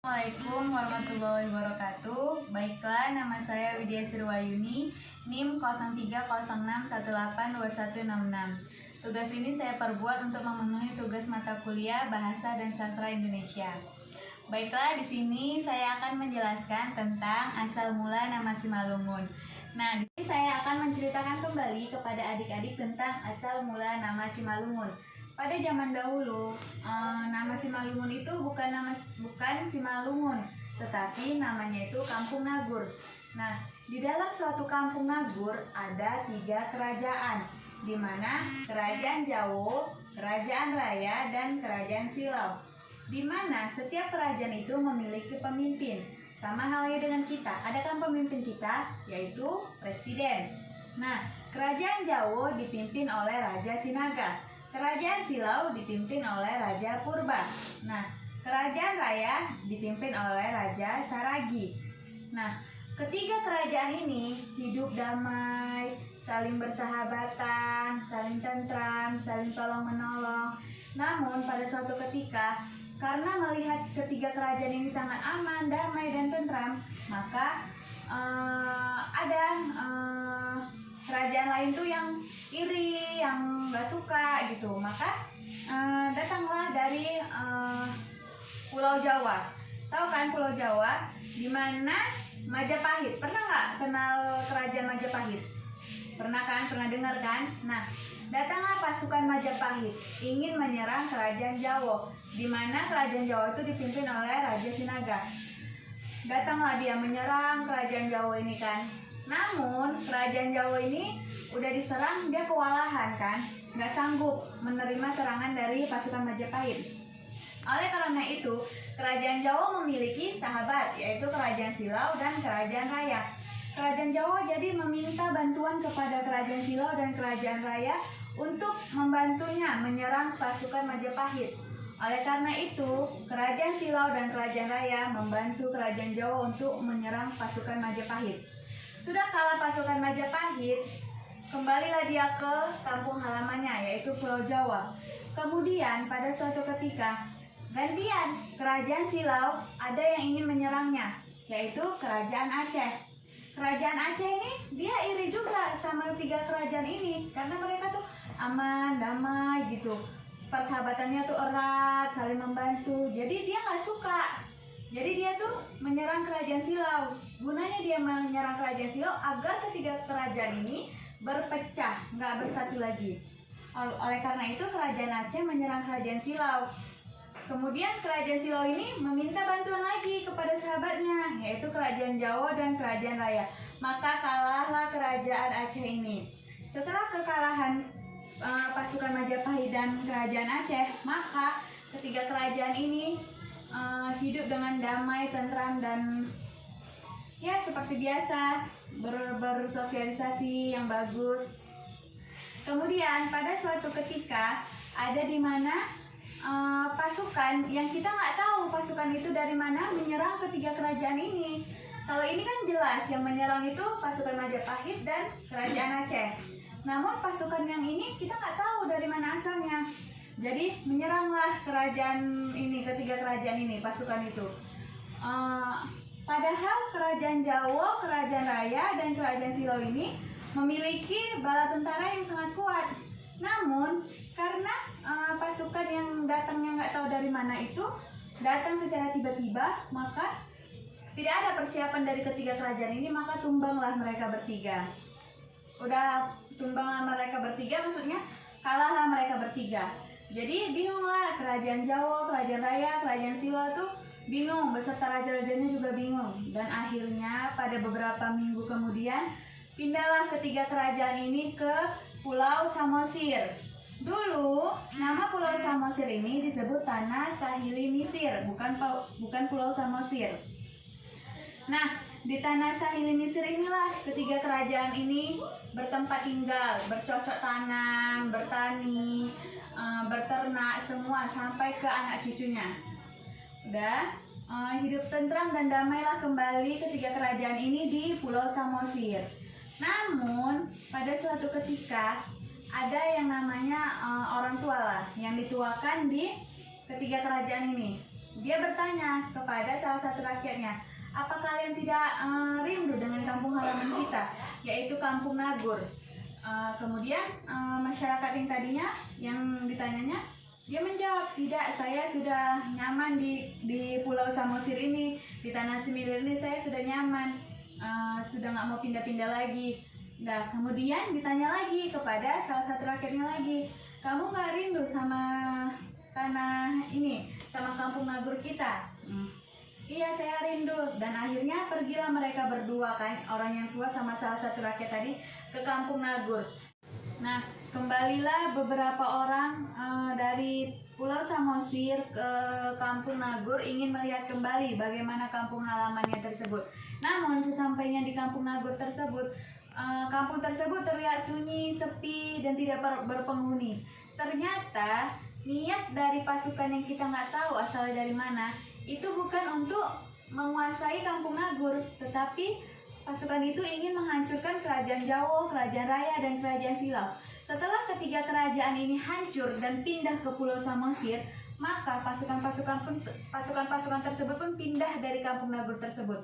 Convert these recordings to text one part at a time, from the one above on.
Assalamualaikum warahmatullahi wabarakatuh. Baiklah, nama saya Widya Sriwayuni, NIM 0306182166. Tugas ini saya perbuat untuk memenuhi tugas mata kuliah Bahasa dan Sastra Indonesia. Baiklah, di sini saya akan menjelaskan tentang asal mula nama Simalungun. Nah, di sini saya akan menceritakan kembali kepada adik-adik tentang asal mula nama Simalungun. Pada zaman dahulu, nama Simalungun itu bukan Simalungun, tetapi namanya itu Kampung Nagur. Nah, di dalam suatu Kampung Nagur ada 3 kerajaan, di mana Kerajaan Jawo, Kerajaan Raya, dan Kerajaan Silau. Di mana setiap kerajaan itu memiliki pemimpin. Sama halnya dengan kita, ada kan pemimpin kita, yaitu presiden. Nah, Kerajaan Jawo dipimpin oleh Raja Sinaga. Kerajaan Silau dipimpin oleh Raja Purba. Nah, Kerajaan Raya dipimpin oleh Raja Saragi. Nah, ketiga kerajaan ini hidup damai, saling bersahabatan, saling tentram, saling tolong-menolong. Namun, pada suatu ketika, karena melihat ketiga kerajaan ini sangat aman, damai, dan tentram, maka ada kerajaan lain tuh yang iri, yang nggak suka gitu. Maka datanglah dari Pulau Jawa. Tahu kan Pulau Jawa? Di mana Majapahit. Pernah nggak kenal kerajaan Majapahit? Pernah kan? Pernah dengar kan? Nah, datanglah pasukan Majapahit ingin menyerang kerajaan Jawa, di mana kerajaan Jawa itu dipimpin oleh Raja Sinaga. Datanglah dia menyerang kerajaan Jawa ini kan. Namun kerajaan Jawa ini udah diserang, dia kewalahan kan, nggak sanggup menerima serangan dari pasukan Majapahit. Oleh karena itu, kerajaan Jawa memiliki sahabat, yaitu Kerajaan Silau dan Kerajaan Raya. Kerajaan Jawa jadi meminta bantuan kepada Kerajaan Silau dan Kerajaan Raya untuk membantunya menyerang pasukan Majapahit. Oleh karena itu, Kerajaan Silau dan Kerajaan Raya membantu Kerajaan Jawa untuk menyerang pasukan Majapahit. Sudah kalah pasukan Majapahit, kembalilah dia ke kampung halamannya, yaitu Pulau Jawa. Kemudian pada suatu ketika, gantian Kerajaan Silau ada yang ingin menyerangnya, yaitu Kerajaan Aceh. Kerajaan Aceh ini dia iri juga sama 3 kerajaan ini, karena mereka tuh aman, damai gitu. Persahabatannya tuh erat, saling membantu. Jadi dia nggak suka. Jadi dia tuh menyerang Kerajaan Silau. Gunanya dia menyerang Kerajaan Silau agar ketiga kerajaan ini berpecah, nggak bersatu lagi. Oleh karena itu Kerajaan Aceh menyerang Kerajaan Silau. Kemudian Kerajaan Silau ini meminta bantuan lagi kepada sahabatnya, yaitu Kerajaan Jawa dan Kerajaan Raya. Maka kalahlah Kerajaan Aceh ini. Setelah kekalahan pasukan Majapahit dan Kerajaan Aceh, maka ketiga kerajaan ini hidup dengan damai, tentram, dan ya seperti biasa bersosialisasi yang bagus. Kemudian pada suatu ketika ada di mana pasukan yang kita nggak tahu pasukan itu dari mana menyerang ketiga kerajaan ini. Kalau ini kan jelas yang menyerang itu pasukan Majapahit dan Kerajaan Aceh. Namun pasukan yang ini kita nggak tahu dari mana asalnya. Jadi menyeranglah kerajaan ini, ketiga kerajaan ini, pasukan itu. Padahal Kerajaan Jawa, Kerajaan Raya, dan Kerajaan Silau ini memiliki bala tentara yang sangat kuat. Namun karena pasukan yang datangnya nggak tahu dari mana itu datang secara tiba-tiba, maka tidak ada persiapan dari ketiga kerajaan ini, maka tumbanglah mereka bertiga. Udah tumbanglah mereka bertiga, maksudnya kalahlah mereka bertiga. Jadi bingunglah Kerajaan Jawa, Kerajaan Raya, Kerajaan Silau tuh bingung, beserta raja-rajanya juga bingung. Dan akhirnya pada beberapa minggu kemudian pindahlah ketiga kerajaan ini ke Pulau Samosir. Dulu nama Pulau Samosir ini disebut Tanah Sahili Misir, bukan Pulau Samosir. Nah, di Tanah Sahili Misir inilah ketiga kerajaan ini bertempat tinggal, bercocok tanam, bertani, berternak, semua sampai ke anak cucunya. Udah hidup tentram dan damailah kembali ketiga kerajaan ini di Pulau Samosir. Namun pada suatu ketika ada yang namanya orang tua lah yang dituakan di ketiga kerajaan ini. Dia bertanya kepada salah satu rakyatnya, apa kalian tidak rindu dengan kampung halaman kita, yaitu Kampung Nagur? Kemudian masyarakat yang tadinya yang ditanyanya, dia menjawab, tidak, saya sudah nyaman di Pulau Samosir ini, di Tanah Semilir ini saya sudah nyaman, sudah nggak mau pindah-pindah lagi. Nah, kemudian ditanya lagi kepada salah satu rakyatnya lagi, kamu nggak rindu sama tanah ini, sama Kampung Nagur kita? Iya, saya rindu. Dan akhirnya pergilah mereka berdua kan, orang yang tua sama salah satu rakyat tadi, ke Kampung Nagur. Nah, kembalilah beberapa orang dari Pulau Samosir ke Kampung Nagur ingin melihat kembali bagaimana kampung halamannya tersebut. Namun sesampainya di Kampung Nagur tersebut, kampung tersebut terlihat sunyi, sepi, dan tidak berpenghuni. Ternyata niat dari pasukan yang kita nggak tahu asalnya dari mana, itu bukan untuk menguasai Kampung Nagur, tetapi pasukan itu ingin menghancurkan Kerajaan Jawa, Kerajaan Raya, dan Kerajaan Silau. Setelah ketiga kerajaan ini hancur dan pindah ke Pulau Samosir, maka pasukan-pasukan tersebut pun pindah dari Kampung Nagur tersebut.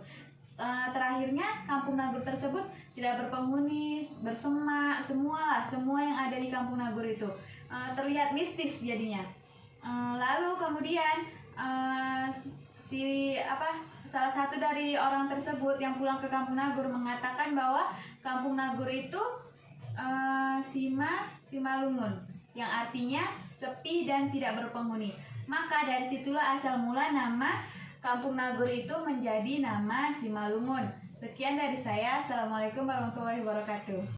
Terakhirnya Kampung Nagur tersebut tidak berpenghuni, bersemak, semua yang ada di Kampung Nagur itu terlihat mistis jadinya. Lalu kemudian salah satu dari orang tersebut yang pulang ke Kampung Nagur mengatakan bahwa Kampung Nagur itu Simalungun, yang artinya sepi dan tidak berpenghuni. Maka dari situlah asal mula nama Kampung Nagur itu menjadi nama Simalungun. Sekian dari saya. Assalamualaikum warahmatullahi wabarakatuh.